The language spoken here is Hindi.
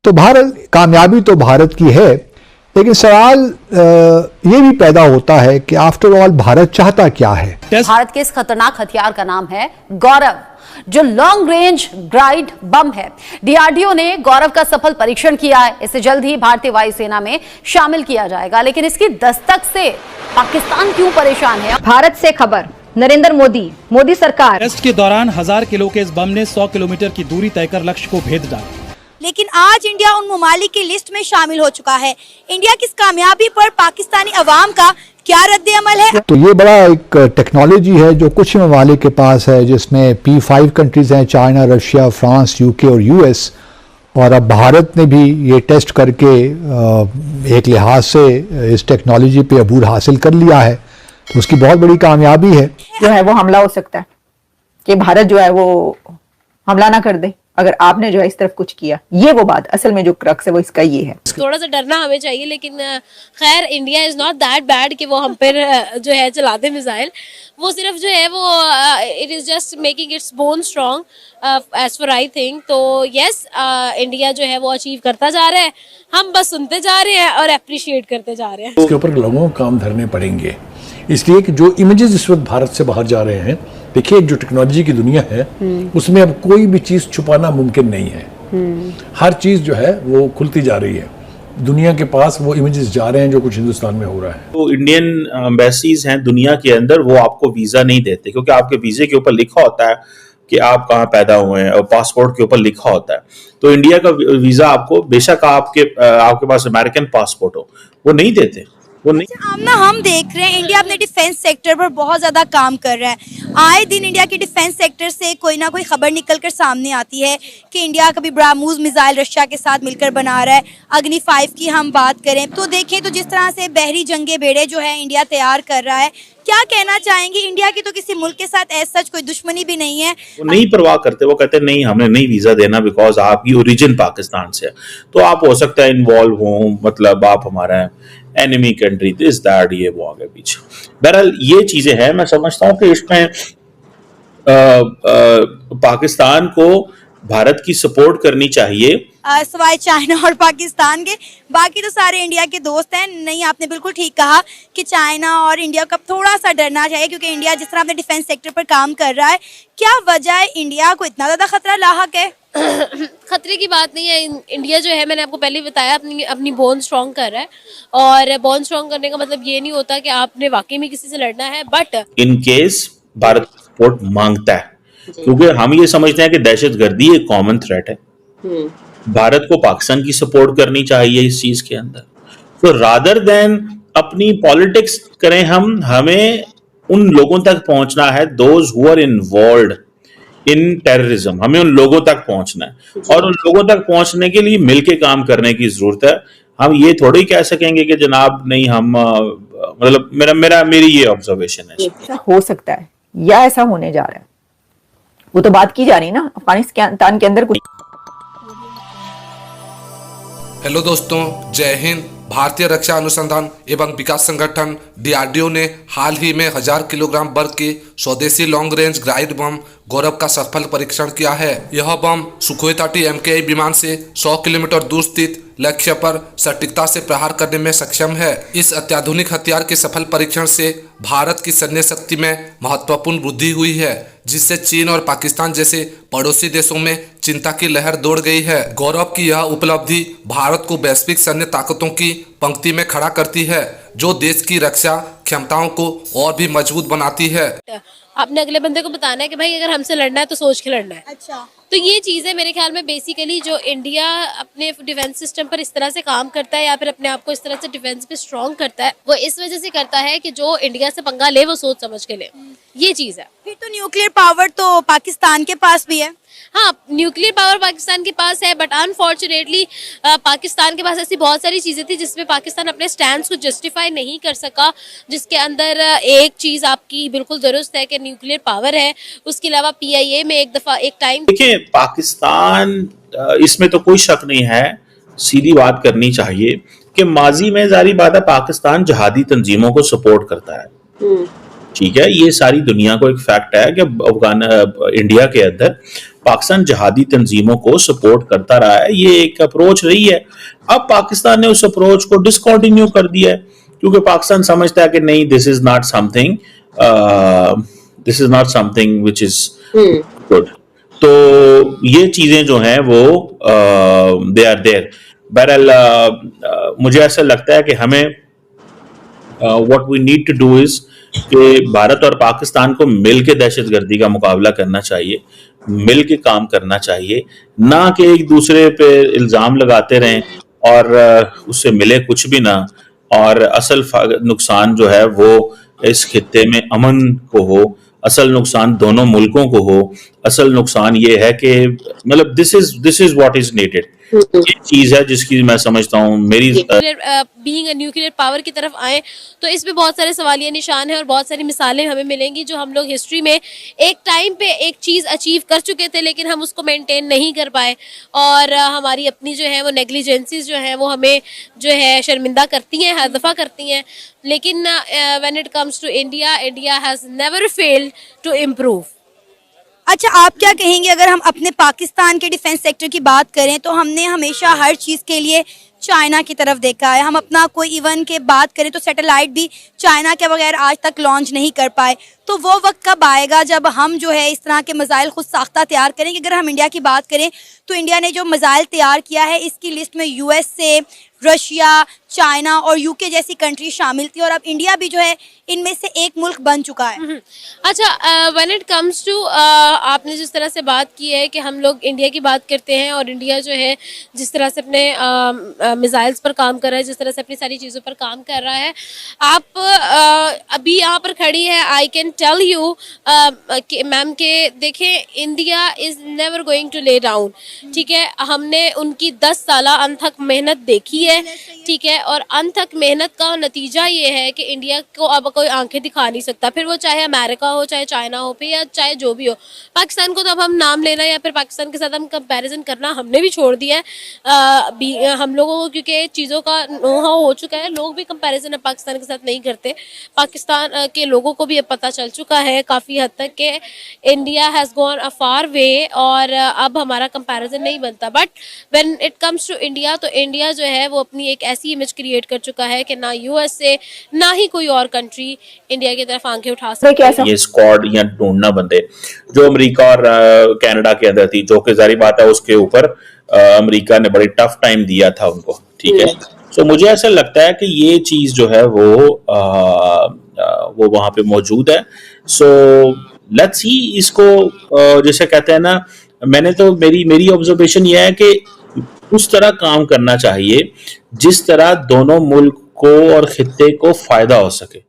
तो भारत कामयाबी तो भारत की है, लेकिन सवाल ये भी पैदा होता है कि आफ्टर ऑल भारत चाहता क्या है। भारत के इस खतरनाक हथियार का नाम है गौरव, जो लॉन्ग रेंज गाइड बम है। डीआरडीओ ने गौरव का सफल परीक्षण किया है। इसे जल्द ही भारतीय वायुसेना में शामिल किया जाएगा, लेकिन इसकी दस्तक से पाकिस्तान क्यों परेशान है? भारत से खबर, नरेंद्र मोदी सरकार। टेस्ट के दौरान 1000 किलो के इस बम ने 100 किलोमीटर की दूरी तय कर लक्ष्य को भेद डाला। लेकिन आज इंडिया उन ममालिक की लिस्ट में शामिल हो चुका है। इंडिया की इस कामयाबी पर पाकिस्तानी अवाम का क्या रद्द अमल है? तो ये बड़ा एक टेक्नोलॉजी है जो कुछ ममालिक के पास है, जिसमें P5 कंट्रीज हैं, चाइना, रशिया, फ्रांस, यूके और यूएस। और अब भारत ने भी ये टेस्ट करके एक लिहाज से इस टेक्नोलॉजी पे अबूर हासिल कर लिया है, तो उसकी बहुत बड़ी कामयाबी है। जो है वो हमला हो सकता है कि भारत जो है वो हमला ना कर दे अगर आपने जो है इस तरफ कुछ किया। ये वो बात असल में जो क्रक्स है वो इसका ये है। थोड़ा सा डरना हमें चाहिए, लेकिन खैर India is not that bad कि वो हम पर जो है चला दे मिसाइल। वो सिर्फ जो है वो it is just making its bone strong as for I think. तो यस, इंडिया जो है वो अचीव करता जा रहा है, हम बस सुनते जा रहे हैं और अप्रिशिएट करते जा रहे हैं। इसके ऊपर लोगों को काम धरने पड़ेंगे, इसलिए कि जो इमेजेस इस वक्त भारत से बाहर जा रहे हैं, देखिए जो टेक्नोलॉजी की दुनिया है उसमें अब कोई भी चीज छुपाना मुमकिन नहीं है। हर चीज जो है वो खुलती जा रही है, दुनिया के पास वो इमेजेस जा रहे हैं जो कुछ हिंदुस्तान में हो रहा है। तो इंडियन एम्बेसीज हैं दुनिया के अंदर, वो आपको वीजा नहीं देते, क्योंकि आपके वीजे के ऊपर लिखा होता है कि आप कहाँ पैदा हुए हैं और पासपोर्ट के ऊपर लिखा होता है। तो इंडिया का वीजा आपको, बेशक आपके पास अमेरिकन पासपोर्ट हो, वो नहीं देते, वो नहीं। आमना हम देख रहे हैं इंडिया अपने डिफेंस सेक्टर पर बहुत ज्यादा काम कर रहा है। आए दिन इंडिया के डिफेंस सेक्टर से कोई ना कोई खबर निकलकर सामने आती है कि इंडिया कभी ब्राह्मोस मिसाइल रशिया के साथ मिलकर बना रहा है। अग्नि 5 की हम बात करें तो देखें तो जिस तरह से बहरी जंगे बेड़े जो है इंडिया तैयार कर रहा है, क्या कहना चाहेंगे? इंडिया की तो किसी मुल्क के साथ ऐसा कोई दुश्मनी भी नहीं है। वो नहीं परवाह करते, वो कहते नहीं हमने नहीं वीजा देना बिकॉज आपकी ओरिजिन पाकिस्तान से है। तो आप हो सकता है इन्वॉल्व हो, मतलब आप हमारा एनिमी कंट्री दिस दैट, ये वो आगे पीछे। बहरहाल ये चीजें हैं, मैं समझता हूँ कि इसमें पाकिस्तान को भारत की सपोर्ट करनी चाहिए, सवाए चाइना और पाकिस्तान के। बाकी तो सारे इंडिया के दोस्त हैं। नहीं, आपने बिल्कुल ठीक कहा कि चाइना और इंडिया को थोड़ा सा डरना चाहिए, क्योंकि इंडिया जिस तरह अपने डिफेंस सेक्टर पर काम कर रहा है, क्या वजह है इंडिया को इतना ज्यादा खतरा लाहक है? खतरे की बात नहीं है। इंडिया जो है, मैंने आपको पहले ही बताया, अपनी बोन स्ट्रॉन्ग कर रहा है। और बोन स्ट्रॉन्ग करने का मतलब ये नहीं होता कि आपने वाकई में किसी से लड़ना है, but in case Bharat support मांगता है, क्योंकि हम ये समझते हैं कि दहशतगर्दी एक कॉमन थ्रेट है। भारत को पाकिस्तान की सपोर्ट करनी चाहिए इस चीज के अंदर। तो रादर देन अपनी पॉलिटिक्स करें, हमें उन लोगों तक पहुंचना है, those who are involved in terrorism, हमें उन लोगों तक पहुंचना है। और उन लोगों तक पहुंचने के लिए मिलके काम करने की जरूरत है। हम ये थोड़ी कह सकेंगे कि जनाब नहीं, हम मतलब मेरी ये ऑब्जर्वेशन है। ऐसा हो सकता है या ऐसा होने जा रहा है, वो तो बात की जा रही है ना अफगानिस्तान के अंदर कुछ। हेलो दोस्तों, जय हिंद। भारतीय रक्षा अनुसंधान एवं विकास संगठन डीआरडीओ ने हाल ही में 1000 किलोग्राम वर्ग के स्वदेशी लॉन्ग रेंज गाइड बम गौरव का सफल परीक्षण किया है। यह बम सुखोई 30 MKI विमान से 100 किलोमीटर दूर स्थित लक्ष्य पर सटीकता से प्रहार करने में सक्षम है। इस अत्याधुनिक हथियार के सफल परीक्षण से भारत की सैन्य शक्ति में महत्वपूर्ण वृद्धि हुई है, जिससे चीन और पाकिस्तान जैसे पड़ोसी देशों में चिंता की लहर दौड़ गई है। गौरव की यह उपलब्धि भारत को वैश्विक सैन्य ताकतों की पंक्ति में खड़ा करती है, जो देश की रक्षा क्षमताओं को और भी मजबूत बनाती है। आपने अगले बंदे को बताना है कि भाई अगर हमसे लड़ना है तो सोच के लड़ना है। अच्छा, तो ये चीज़ें मेरे ख्याल में बेसिकली जो इंडिया अपने डिफेंस सिस्टम पर इस तरह से काम करता है या फिर अपने आप को इस तरह से डिफेंस पे स्ट्रॉन्ग करता है, वो इस वजह से करता है कि जो इंडिया से पंगा ले वो सोच समझ के ले। ये चीज़ है। फिर तो न्यूक्लियर पावर तो पाकिस्तान के पास भी है। हाँ, न्यूक्लियर पावर पाकिस्तान के पास है, बट अनफॉर्चुनेटली पाकिस्तान के पास ऐसी बहुत सारी चीज़ें थी जिसमें पाकिस्तान अपने स्टैंड को जस्टिफाई नहीं कर सका। जिसके अंदर एक चीज़ आपकी बिल्कुल दुरुस्त है कि न्यूक्लियर पावर है। उसके अलावा PIA में एक टाइम देखिए, पाकिस्तान इसमें तो कोई शक नहीं है, सीधी बात करनी चाहिए कि माजी में जारी बात है पाकिस्तान जहादी तंजीमों को सपोर्ट करता है। ठीक है, ये सारी दुनिया को एक फैक्ट है कि इंडिया के अंदर पाकिस्तान जहादी तंजीमों को सपोर्ट करता रहा है, ये एक अप्रोच रही है। अब पाकिस्तान ने उस अप्रोच को डिसकंटिन्यू कर दिया है, क्योंकि पाकिस्तान समझता है कि नहीं, this is not something which is good. तो ये चीजें जो हैं वो दे आर देयर। बहरहाल मुझे ऐसा लगता है कि हमें what we need to do is कि भारत और पाकिस्तान को मिल के दहशतगर्दी का मुकाबला करना चाहिए, मिल के काम करना चाहिए, ना कि एक दूसरे पे इल्जाम लगाते रहें और उससे मिले कुछ भी ना, और असल नुकसान जो है वो इस खित्ते में अमन को हो, असल नुकसान दोनों मुल्कों को हो। असल नुकसान ये है कि मतलब this is what is needed. ये चीज है जिसकी मैं समझता हूँ मेरी बीइंग अ न्यूक्लियर पावर की तरफ आए तो इस पे बहुत सारे सवालिया निशान हैं और बहुत सारी मिसालें हमें मिलेंगी जो हम लोग हिस्ट्री में एक टाइम पे एक चीज़ अचीव कर चुके थे लेकिन हम उसको मेंटेन नहीं कर पाए, और हमारी अपनी जो है वो नेग्लिजेंसीज जो है वो हमें जो है शर्मिंदा करती हैं, हर दफ़ा करती हैं। लेकिन when it comes to India, India has never failed to improve. अच्छा, आप क्या कहेंगे अगर हम अपने पाकिस्तान के डिफेंस सेक्टर की बात करें तो हमने हमेशा हर चीज़ के लिए चाइना की तरफ देखा है। हम अपना कोई इवन के बात करें तो सैटेलाइट भी चाइना के बगैर आज तक लॉन्च नहीं कर पाए। तो वो वक्त कब आएगा जब हम जो है इस तरह के मिसाइल खुद साख्ता तैयार करेंगे? अगर हम इंडिया की बात करें तो इंडिया ने जो मिसाइल तैयार किया है इसकी लिस्ट में यूएसए, रशिया, चाइना और यूके जैसी कंट्री शामिल थी, और अब इंडिया भी जो है इनमें से एक मुल्क बन चुका है। अच्छा, व्हेन इट कम्स टू आपने जिस तरह से बात की है कि हम लोग इंडिया की बात करते हैं और इंडिया जो है जिस तरह से अपने मिसाइल्स पर काम कर रहा है, जिस तरह से अपनी सारी चीज़ों पर काम कर रहा है, आप अभी यहाँ पर खड़ी है, I can tell you ma'am के देखें, India is never going to lay down. ठीक है, हमने उनकी 10 साला अनथक मेहनत देखी है, ठीक है, और अनथक मेहनत का नतीजा ये है कि इंडिया को अब कोई आंखें दिखा नहीं सकता, फिर वो चाहे अमेरिका हो, चाहे चाइना हो, फिर या चाहे जो भी हो। पाकिस्तान को तो अब हम नाम लेना या फिर पाकिस्तान के साथ हम कंपैरिजन करना हमने भी छोड़ दिया है। हम लोगों को क्योंकि चीज़ों का नो-हाउ हो चुका है, लोग भी कंपैरिजन अब पाकिस्तान के साथ नहीं करते। पाकिस्तान के लोगों को भी अब पता चल चुका है काफ़ी हद तक कि India has gone a far way और अब हमारा कंपैरिजन नहीं बनता। But when it comes to India, तो इंडिया जो है वो अपनी एक ऐसी इमेज क्रिएट कर चुका है कि ना यूएसए ना ही कोई और कंट्री इंडिया की तरफ आंखें उठा सकती। ये स्क्वाड या ढूंढना बंदे जो अमेरिका और कनाडा के अंदर थी, जो कि जारी बात है उसके ऊपर अमेरिका ने बड़ी टफ टाइम दिया था उनको, ठीक है। सो मुझे ऐसा लगता है कि ये चीज जो है वो वहां पे मौजूद है। सो लेट्स सी इसको, जैसे कहते हैं ना, मैंने तो मेरी ऑब्जर्वेशन ये है कि उस तरह काम करना चाहिए जिस तरह दोनों मुल्क को और खित्ते को फायदा हो सके।